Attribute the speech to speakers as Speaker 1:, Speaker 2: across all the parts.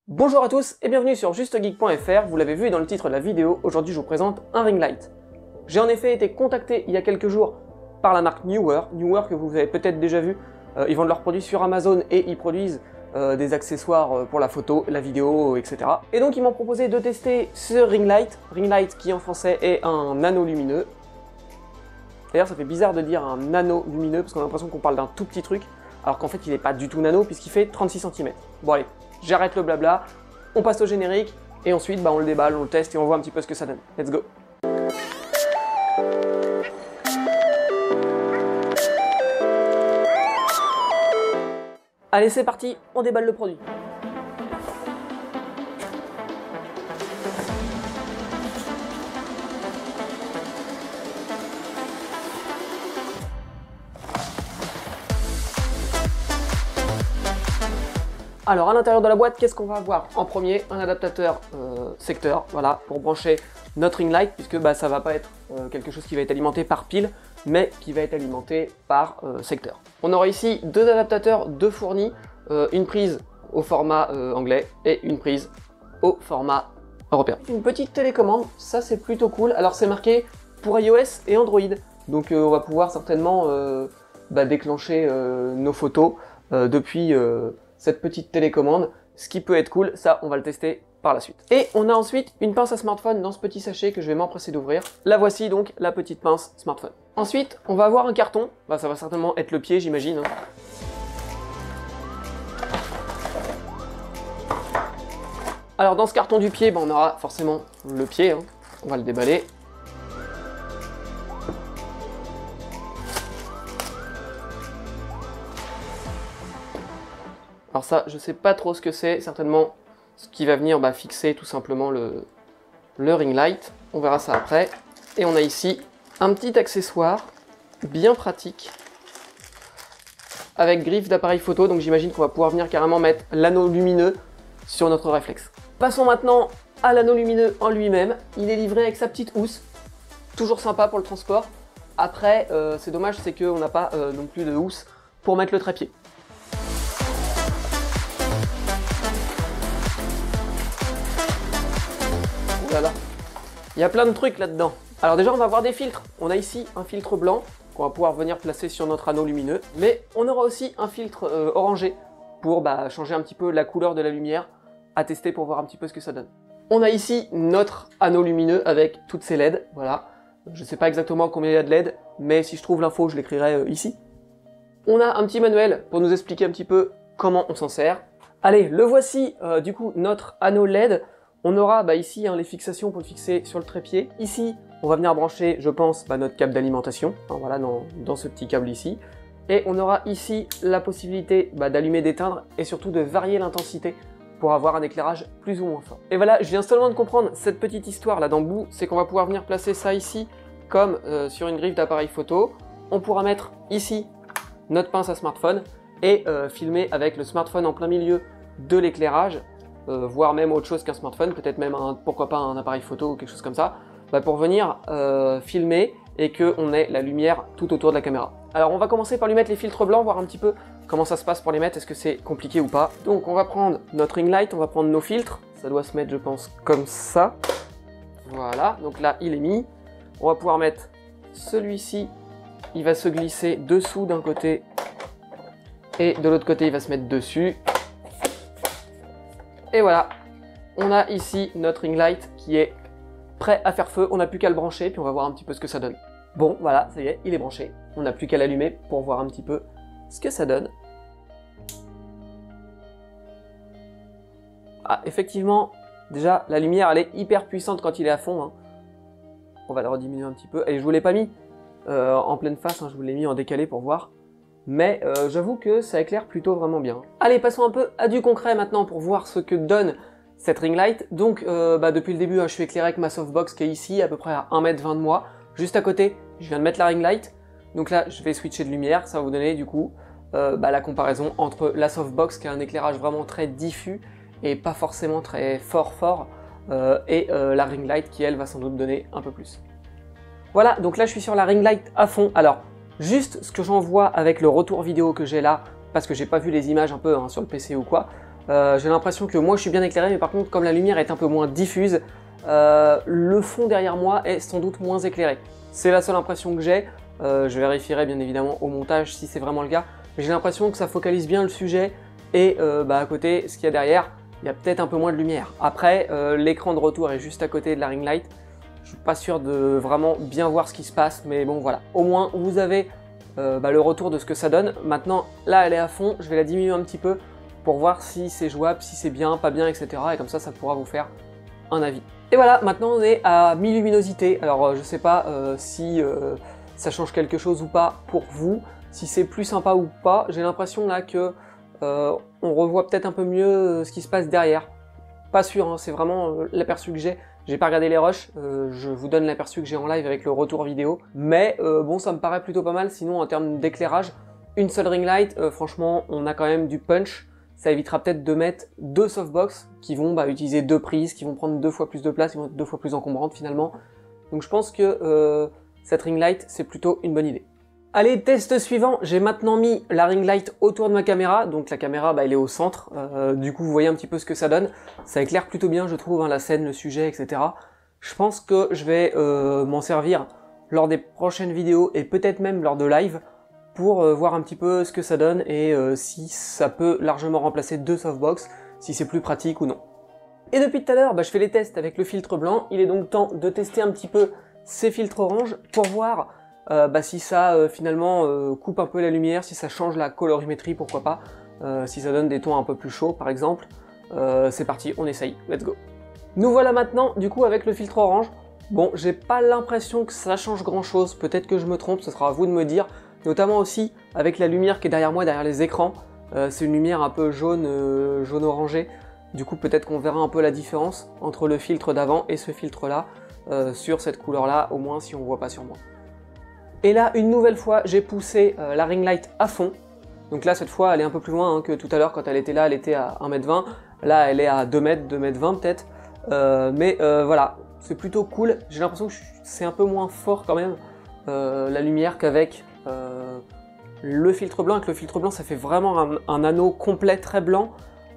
Speaker 1: Bonjour à tous et bienvenue sur JusteGeek.fr, vous l'avez vu dans le titre de la vidéo, aujourd'hui je vous présente un ring light. J'ai en effet été contacté il y a quelques jours par la marque Neewer que vous avez peut-être déjà vu, ils vendent leurs produits sur Amazon et ils produisent des accessoires pour la photo, la vidéo, etc. Et donc ils m'ont proposé de tester ce ring light qui en français est un nano lumineux. D'ailleurs ça fait bizarre de dire un nano lumineux parce qu'on a l'impression qu'on parle d'un tout petit truc, alors qu'en fait il n'est pas du tout nano puisqu'il fait 36 cm. Bon allez, j'arrête le blabla, on passe au générique, et ensuite on le déballe, on le teste et on voit un petit peu ce que ça donne. Let's go! Allez c'est parti, on déballe le produit. Alors à l'intérieur de la boîte, qu'est-ce qu'on va avoir? En premier, un adaptateur secteur, voilà, pour brancher notre ring light, puisque ça va pas être quelque chose qui va être alimenté par pile, mais qui va être alimenté par secteur. On aura ici deux adaptateurs de fournis, une prise au format anglais et une prise au format européen. Une petite télécommande, ça c'est plutôt cool. Alors c'est marqué pour iOS et Android, donc on va pouvoir certainement déclencher nos photos depuis cette petite télécommande, ce qui peut être cool, ça on va le tester par la suite. Et on a ensuite une pince à smartphone dans ce petit sachet que je vais m'empresser d'ouvrir. La voici donc, la petite pince smartphone. Ensuite, on va avoir un carton, ça va certainement être le pied j'imagine. Alors dans ce carton du pied, on aura forcément le pied, on va le déballer. Alors ça, je sais pas trop ce que c'est, certainement ce qui va venir fixer tout simplement le ring light. On verra ça après. Et on a ici un petit accessoire bien pratique avec griffe d'appareil photo, donc j'imagine qu'on va pouvoir venir carrément mettre l'anneau lumineux sur notre réflexe. Passons maintenant à l'anneau lumineux en lui-même. Il est livré avec sa petite housse, toujours sympa pour le transport. Après, c'est dommage, c'est qu'on n'a pas non plus de housse pour mettre le trépied. Alors, il y a plein de trucs là-dedans. Alors déjà, on va avoir des filtres. On a ici un filtre blanc qu'on va pouvoir venir placer sur notre anneau lumineux. Mais on aura aussi un filtre orangé pour changer un petit peu la couleur de la lumière, à tester pour voir un petit peu ce que ça donne. On a ici notre anneau lumineux avec toutes ces LED. Voilà. Je ne sais pas exactement combien il y a de LED, mais si je trouve l'info, je l'écrirai ici. On a un petit manuel pour nous expliquer un petit peu comment on s'en sert. Allez, le voici, du coup, notre anneau LED. On aura ici les fixations pour le fixer sur le trépied. Ici, on va venir brancher, je pense, notre câble d'alimentation, voilà, dans ce petit câble ici. Et on aura ici la possibilité d'allumer, d'éteindre et surtout de varier l'intensité pour avoir un éclairage plus ou moins fort. Et voilà, je viens seulement de comprendre cette petite histoire là dans le bout, c'est qu'on va pouvoir venir placer ça ici comme sur une griffe d'appareil photo. On pourra mettre ici notre pince à smartphone et filmer avec le smartphone en plein milieu de l'éclairage. Voire même autre chose qu'un smartphone, peut-être même pourquoi pas un appareil photo ou quelque chose comme ça, pour venir filmer et qu'on ait la lumière tout autour de la caméra. Alors on va commencer par lui mettre les filtres blancs, voir un petit peu comment ça se passe pour les mettre, est-ce que c'est compliqué ou pas. Donc on va prendre notre ring light, on va prendre nos filtres, ça doit se mettre je pense comme ça. Voilà, donc là il est mis. On va pouvoir mettre celui-ci, il va se glisser dessous d'un côté et de l'autre côté il va se mettre dessus. Et voilà, on a ici notre ring light qui est prêt à faire feu, on n'a plus qu'à le brancher, puis on va voir un petit peu ce que ça donne. Bon, voilà, ça y est, il est branché. On n'a plus qu'à l'allumer pour voir un petit peu ce que ça donne. Ah, effectivement, déjà, la lumière, elle est hyper puissante quand il est à fond. On va le rediminuer un petit peu. Et je vous l'ai pas mis en pleine face, je vous l'ai mis en décalé pour voir. Mais j'avoue que ça éclaire plutôt vraiment bien. Allez, passons un peu à du concret maintenant pour voir ce que donne cette ring light. Donc depuis le début, je suis éclairé avec ma softbox qui est ici, à peu près à 1,20 m de moi. Juste à côté, je viens de mettre la ring light. Donc là, je vais switcher de lumière, ça va vous donner du coup la comparaison entre la softbox qui a un éclairage vraiment très diffus et pas forcément très fort, et la ring light qui elle va sans doute donner un peu plus. Voilà, donc là je suis sur la ring light à fond. Alors, juste ce que j'en vois avec le retour vidéo que j'ai là, parce que j'ai pas vu les images un peu sur le PC ou quoi, J'ai l'impression que moi je suis bien éclairé, mais par contre comme la lumière est un peu moins diffuse, le fond derrière moi est sans doute moins éclairé. C'est la seule impression que j'ai. Je vérifierai bien évidemment au montage si c'est vraiment le cas. Mais j'ai l'impression que ça focalise bien le sujet et à côté, ce qu'il y a derrière, il y a peut-être un peu moins de lumière. Après, l'écran de retour est juste à côté de la ring light. Je suis pas sûr de vraiment bien voir ce qui se passe, mais bon voilà. Au moins vous avez le retour de ce que ça donne. Maintenant, là elle est à fond, je vais la diminuer un petit peu pour voir si c'est jouable, si c'est bien, pas bien, etc. Et comme ça pourra vous faire un avis. Et voilà, maintenant on est à mi-luminosité. Alors je sais pas si ça change quelque chose ou pas pour vous, si c'est plus sympa ou pas. J'ai l'impression là que on revoit peut-être un peu mieux ce qui se passe derrière. Pas sûr, hein, c'est vraiment l'aperçu que j'ai. J'ai pas regardé les rushs, je vous donne l'aperçu que j'ai en live avec le retour vidéo. Mais bon, ça me paraît plutôt pas mal. Sinon, en termes d'éclairage, une seule ring light, franchement, on a quand même du punch. Ça évitera peut-être de mettre deux softbox qui vont utiliser deux prises, qui vont prendre 2 fois plus de place, qui vont être 2 fois plus encombrante finalement. Donc je pense que cette ring light, c'est plutôt une bonne idée. Allez, test suivant, j'ai maintenant mis la ring light autour de ma caméra, donc la caméra elle est au centre, du coup vous voyez un petit peu ce que ça donne, ça éclaire plutôt bien je trouve, hein, la scène, le sujet, etc. Je pense que je vais m'en servir lors des prochaines vidéos et peut-être même lors de live pour voir un petit peu ce que ça donne et si ça peut largement remplacer 2 softbox, si c'est plus pratique ou non. Et depuis tout à l'heure, je fais les tests avec le filtre blanc, il est donc temps de tester un petit peu ces filtres orange pour voir si ça finalement coupe un peu la lumière, si ça change la colorimétrie, pourquoi pas, si ça donne des tons un peu plus chauds par exemple. C'est parti, on essaye, let's go. Nous voilà maintenant du coup avec le filtre orange. Bon, j'ai pas l'impression que ça change grand chose, peut-être que je me trompe, ce sera à vous de me dire, notamment aussi avec la lumière qui est derrière moi, derrière les écrans. C'est une lumière un peu jaune, jaune orangé, du coup peut-être qu'on verra un peu la différence entre le filtre d'avant et ce filtre là, sur cette couleur là, au moins si on voit pas sur moi. Et là, une nouvelle fois, j'ai poussé la ring light à fond. Donc là, cette fois, elle est un peu plus loin que tout à l'heure. Quand elle était là, elle était à 1m20. Là, elle est à 2 m, 2m20 peut-être. Voilà, c'est plutôt cool. J'ai l'impression que c'est un peu moins fort quand même, la lumière, qu'avec le filtre blanc. Avec le filtre blanc, ça fait vraiment un anneau complet, très blanc.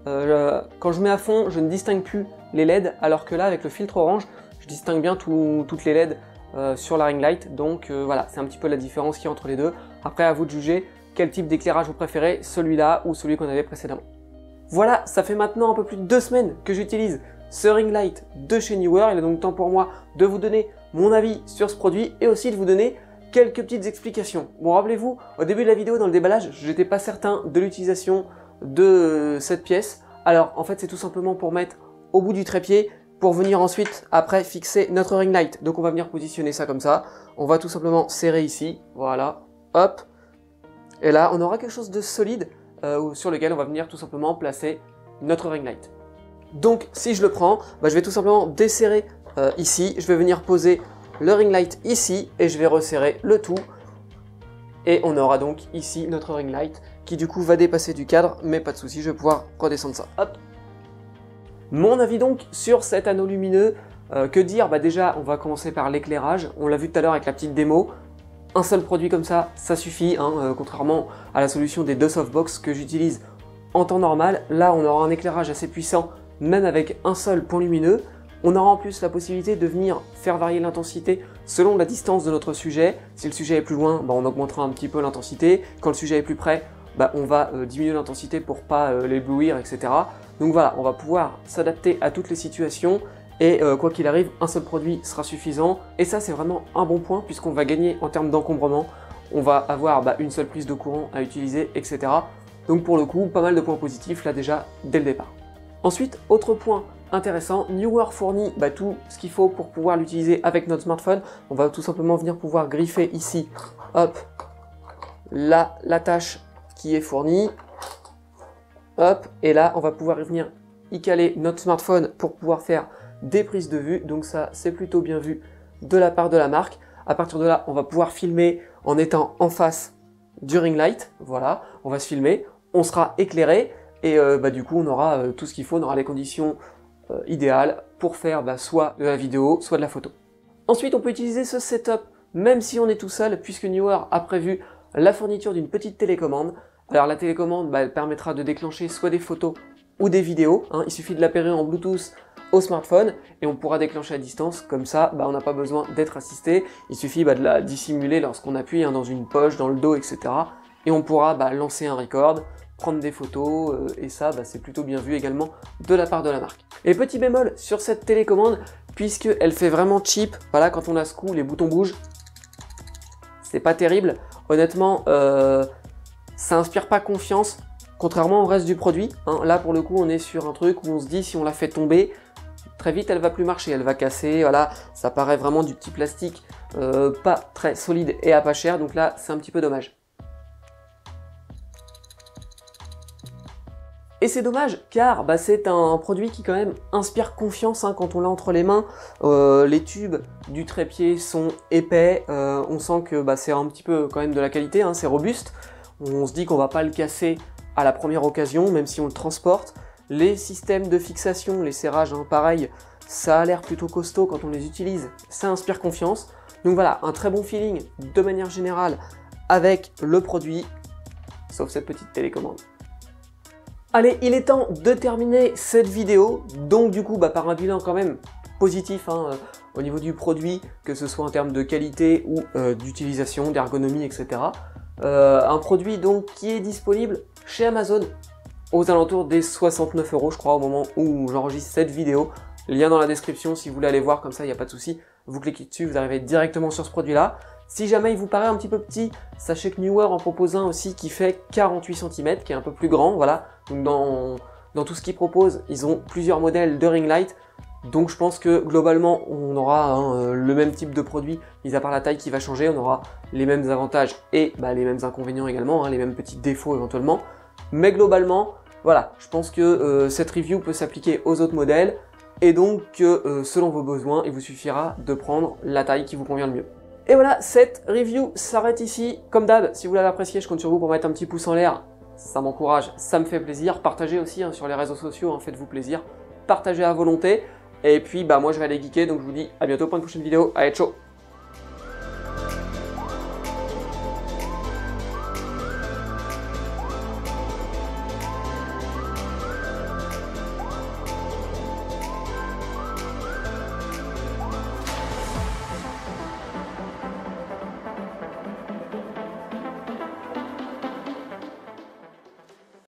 Speaker 1: Quand je mets à fond, je ne distingue plus les LED. Alors que là, avec le filtre orange, je distingue bien toutes les LED. Sur la ring light, donc voilà, c'est un petit peu la différence qu'il y a entre les deux. Après, à vous de juger quel type d'éclairage vous préférez, celui-là ou celui qu'on avait précédemment. Voilà, ça fait maintenant un peu plus de 2 semaines que j'utilise ce ring light de chez Neewer. Il est donc temps pour moi de vous donner mon avis sur ce produit et aussi de vous donner quelques petites explications. Bon, rappelez-vous, au début de la vidéo, dans le déballage, j'étais pas certain de l'utilisation de cette pièce. Alors, en fait, c'est tout simplement pour mettre au bout du trépied, pour venir ensuite, après, fixer notre ring light. Donc on va venir positionner ça comme ça. On va tout simplement serrer ici, voilà, hop. Et là, on aura quelque chose de solide sur lequel on va venir tout simplement placer notre ring light. Donc si je le prends, je vais tout simplement desserrer ici. Je vais venir poser le ring light ici et je vais resserrer le tout. Et on aura donc ici notre ring light qui du coup va dépasser du cadre, mais pas de souci, je vais pouvoir redescendre ça, hop. Mon avis donc sur cet anneau lumineux, que dire? Déjà on va commencer par l'éclairage, on l'a vu tout à l'heure avec la petite démo, un seul produit comme ça suffit, hein, contrairement à la solution des 2 softbox que j'utilise en temps normal. Là on aura un éclairage assez puissant, même avec un seul point lumineux. On aura en plus la possibilité de venir faire varier l'intensité selon la distance de notre sujet. Si le sujet est plus loin, on augmentera un petit peu l'intensité, quand le sujet est plus près, on va diminuer l'intensité pour pas l'éblouir, etc. Donc voilà, on va pouvoir s'adapter à toutes les situations et quoi qu'il arrive, un seul produit sera suffisant. Et ça, c'est vraiment un bon point puisqu'on va gagner en termes d'encombrement. On va avoir une seule prise de courant à utiliser, etc. Donc pour le coup, pas mal de points positifs là déjà dès le départ. Ensuite, autre point intéressant, Neewer fournit tout ce qu'il faut pour pouvoir l'utiliser avec notre smartphone. On va tout simplement venir pouvoir griffer ici, hop, la tâche qui est fournie. Hop, et là on va pouvoir venir y caler notre smartphone pour pouvoir faire des prises de vue, donc ça c'est plutôt bien vu de la part de la marque. À partir de là, on va pouvoir filmer en étant en face du ring light, voilà, on va se filmer, on sera éclairé et du coup on aura tout ce qu'il faut, on aura les conditions idéales pour faire soit de la vidéo, soit de la photo. Ensuite on peut utiliser ce setup même si on est tout seul, puisque Neewer a prévu la fourniture d'une petite télécommande. Alors la télécommande, elle permettra de déclencher soit des photos ou des vidéos, hein. Il suffit de l'appairer en Bluetooth au smartphone et on pourra déclencher à distance, comme ça on n'a pas besoin d'être assisté, il suffit de la dissimuler lorsqu'on appuie dans une poche, dans le dos, etc. Et on pourra lancer un record, prendre des photos, et ça c'est plutôt bien vu également de la part de la marque. Et petit bémol sur cette télécommande, puisqu'elle fait vraiment cheap, voilà, quand on la secoue, les boutons bougent, c'est pas terrible, honnêtement, ça inspire pas confiance, contrairement au reste du produit, hein. Là pour le coup on est sur un truc où on se dit si on la fait tomber, très vite elle va plus marcher, elle va casser, voilà, ça paraît vraiment du petit plastique pas très solide et à pas cher, donc là c'est un petit peu dommage. Et c'est dommage car c'est un produit qui quand même inspire confiance, hein, quand on l'a entre les mains. Les tubes du trépied sont épais, on sent que c'est un petit peu quand même de la qualité, hein, c'est robuste. On se dit qu'on va pas le casser à la première occasion, même si on le transporte. Les systèmes de fixation, les serrages, hein, pareil, ça a l'air plutôt costaud quand on les utilise, ça inspire confiance. Donc voilà, un très bon feeling de manière générale avec le produit, sauf cette petite télécommande. Allez, il est temps de terminer cette vidéo, donc du coup par un bilan quand même positif, hein, au niveau du produit, que ce soit en termes de qualité ou d'utilisation, d'ergonomie, etc. Un produit donc qui est disponible chez Amazon aux alentours des 69 € je crois au moment où j'enregistre cette vidéo. Lien dans la description si vous voulez aller voir, comme ça il n'y a pas de souci. Vous cliquez dessus, vous arrivez directement sur ce produit-là. Si jamais il vous paraît un petit peu petit, sachez que Neewer en propose un aussi qui fait 48 cm, qui est un peu plus grand, voilà. Donc dans tout ce qu'ils proposent, ils ont plusieurs modèles de ring light. Donc je pense que globalement, on aura le même type de produit, mis à part la taille qui va changer, on aura les mêmes avantages et les mêmes inconvénients également, hein, les mêmes petits défauts éventuellement. Mais globalement, voilà, je pense que cette review peut s'appliquer aux autres modèles. Et donc, selon vos besoins, il vous suffira de prendre la taille qui vous convient le mieux. Et voilà, cette review s'arrête ici. Comme d'hab, si vous l'avez apprécié, je compte sur vous pour mettre un petit pouce en l'air. Ça m'encourage, ça me fait plaisir. Partagez aussi sur les réseaux sociaux, hein, faites-vous plaisir. Partagez à volonté. Et puis, moi je vais aller geeker, donc je vous dis à bientôt pour une prochaine vidéo. Allez, ciao!